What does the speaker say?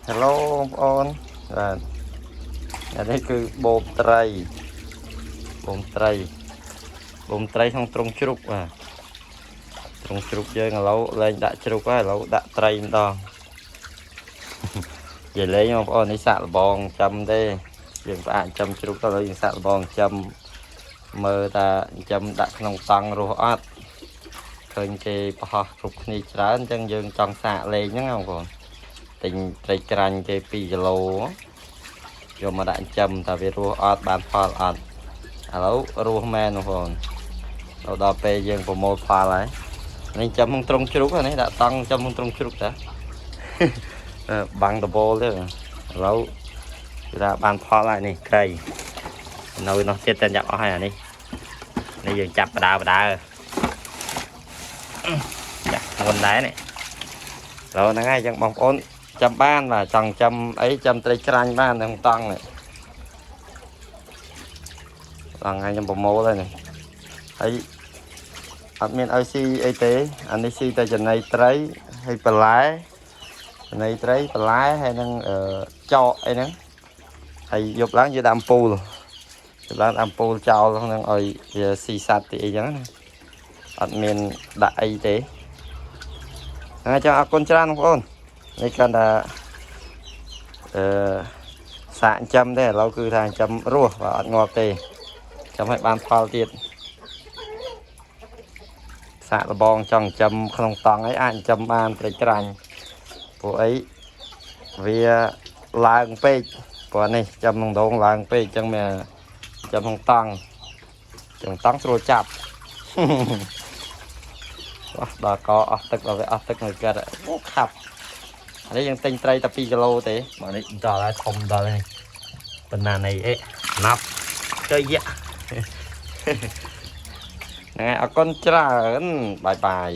Hello បងប្អូនបាទនេះគឺបូមត្រីបូមត្រីបូមត្រីក្នុងទ្រុងជ្រូកបាទទ្រុងជ្រូកយើងឥឡូវលែងដាក់ជ្រូកហើយឥឡូវដាក់ត្រីម្ដងនិយាយលេងបងប្អូននេះសាក់លបងចាំទេយើងផ្អាកចាំជ្រូកទៅឥឡូវយើងសាក់លបងចាំមើលតាចាំដាក់ក្នុងតង់រស់អត់ឃើញគេប្រហោះគ្រប់គ្នាច្រើនអញ្ចឹងយើងចង់សាកលេងហ្នឹងបងប្អូនទិញត្រីក្រាញ់គេ2គីឡូយកមកដាក់ចំតើវារស់អត់បានផលអត់ឥឡូវរស់មែនបងប្អូនដល់ពេលយើងប្រមូលផលហើយនេះចំក្នុងទ្រុងជ្រូកនេះដាក់តង់ចំក្នុងទ្រុងជ្រូកតាបាំងដបូលទេឥឡូវគឺថាបានផលហើយនេះត្រីនៅនោះទៀតតែចាប់អស់ហើយអានេះយើងចាប់បដើចាក់មុនដែរនេះឥឡូវហ្នឹងហើយចឹងបងប្អូនចាំបានបាទចង់ចាំអីចាំត្រីក្រាញ់បានក្នុងតង់នេះដល់ថ្ងៃខ្ញុំប្រមូលហើយនេះហើយអត់មានឲ្យស៊ីអីទេអានេះស៊ីតែចំណីត្រីហើយបន្លែចំណីត្រីបន្លែហើយនឹងចកអីហ្នឹងហើយយប់ឡើងយើងដាក់អំពូលឡើងអំពូលចោលហ្នឹងឲ្យវាស៊ីសัตว์ទីអីចឹងណាអត់មានដាក់អីទេហើយចឹងអរគុណច្រើនបងប្អូននេះគាត់ថាសាកចាំទេឥឡូវគឺថាចាំរស់បាទអត់ងាប់ទេចាំឲ្យបានផលទៀតសាកលបងចង់ចាំក្នុងតង់អីអាចចាំបានត្រីក្រាញ់ពួកអីវាឡើងពេកព្រោះនេះចាំក្នុងដងឡើងពេកអញ្ចឹងមានចាំក្នុងតង់ស្រួលចាប់ដល់កអស់ទឹកដល់វាអស់ទឹកនៅកើតអូខាប់នេះយើងទិញត្រីតែ2គីឡូទេមកនេះដល់ហើយធំដល់នេះបណ្ណានៃអីណាប់ទៅយ៉ាហ្នឹងហើយអរគុណច្រើនបាយបាយ